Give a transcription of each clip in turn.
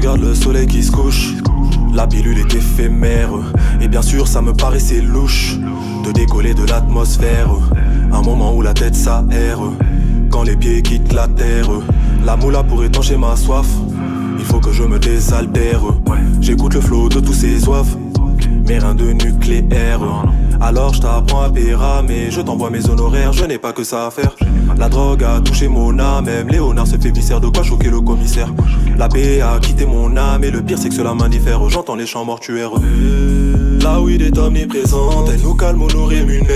regarde le soleil qui se couche. La pilule est éphémère. Et bien sûr ça me paraissait louche de décoller de l'atmosphère. Un moment où la tête s'aère, quand les pieds quittent la terre. La moula pour étancher ma soif, il faut que je me désaltère. J'écoute le flow de tous ces oeufs, mais rien de nucléaire. Alors je t'apprends à péra, mais je t'envoie mes honoraires. Je n'ai pas que ça à faire. La drogue a touché mon âme, même Léonard se fait viscère. De quoi choquer le commissaire. La paix a quitté mon âme, et le pire c'est que cela m'indiffère. J'entends les chants mortuaires. La weed est omniprésente, elle nous calme ou nous rémunère.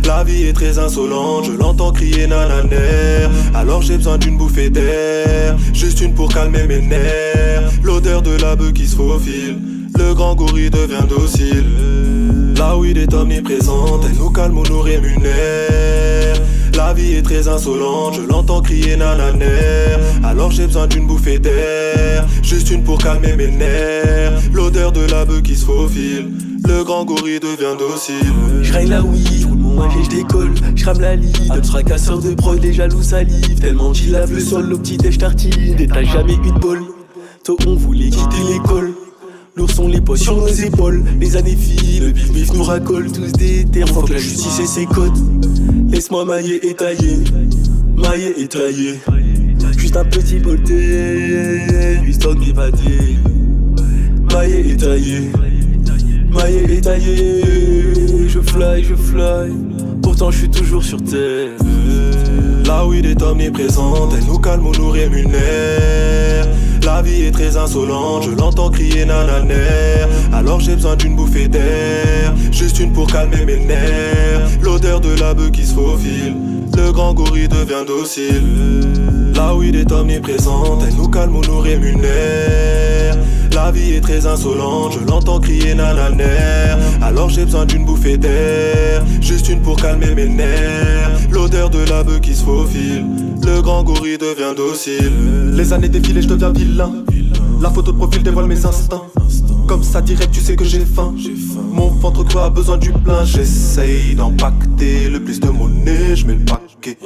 La vie est très insolente, je l'entends crier nananer. Alors j'ai besoin d'une bouffée d'air, juste une pour calmer mes nerfs. L'odeur de la beuh qui se faufile, le grand gorille devient docile. La weed est omniprésente, elle nous calme ou nous rémunère. La vie est très insolente, je l'entends crier nananer. Alors j'ai besoin d'une bouffée d'air, juste une pour calmer mes nerfs. L'odeur de la beuh qui se faufile, le grand gorille devient docile. J'règne la weed, roule mon maquet, j'décolle. J'rame la lead, un fracasseur de prod, les jaloux salive. Tellement qu'il lave le sol, au petit déj tartine. Et t'as jamais eu de bol, tôt on voulait quitter l'école. Lourds sont les poches sur nos épaules. Les années filent, le bif nous racole. Tous des termes, faut que la justice ait ses codes. Laisse-moi mailler et tailler, mailler et tailler. Juste un petit bolté, histoire de m'évader. Mailler et tailler, mailler et tailler. Je fly, pourtant je suis toujours sur terre. La weed est omniprésente, elle nous calme ou nous rémunère. La vie est très insolente, je l'entends crier nananer. Alors j'ai besoin d'une bouffée d'air, juste une pour calmer mes nerfs. L'odeur de la beuh qui se faufile, le grand gorille devient docile. La weed est omniprésente, elle nous calme ou nous rémunère. La vie est très insolente, je l'entends crier nananer. Alors j'ai besoin d'une bouffée d'air, juste une pour calmer mes nerfs. L'odeur de la beuh qui se faufile, le grand gorille devient docile. Les années défilent et je deviens vilain. La photo de profil dévoile mes instincts. Comme ça direct tu sais que j'ai faim. Mon ventre creux a besoin du plein. J'essaye d'empacter le plus de monnaie. Je mets le paquet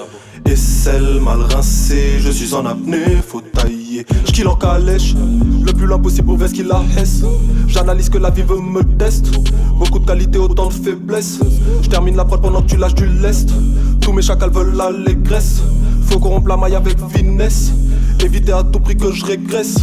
et celle mal rincée. Je suis en apnée, faut tailler. J'kill en calèche, le plus loin possible pour voir ce qu'il la hesse. J'analyse que la vie veut me teste. Beaucoup de qualité, autant de faiblesse. J'termine la prod pendant que tu lâches du lest. Tous mes chacals veulent l'allégresse. Faut corrompre la maille avec finesse. Éviter à tout prix que je régresse.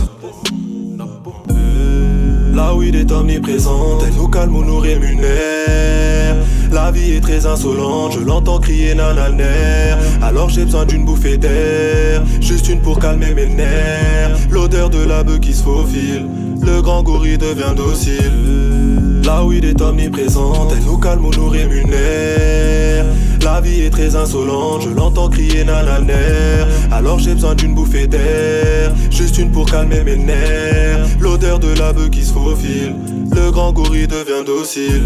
La weed est omniprésente, elle nous calme ou nous rémunère. La vie est très insolente, je l'entends crier nananer. Alors j'ai besoin d'une bouffée d'air, juste une pour calmer mes nerfs. L'odeur de la beuh qui se faufile, le grand gorille devient docile. La weed est omniprésente, elle nous calme ou nous rémunère. La vie est très insolente, je l'entends crier nananer. Alors j'ai besoin d'une bouffée d'air, juste une pour calmer mes nerfs. L'odeur de la beuh qui se faufile, le grand gorille devient docile.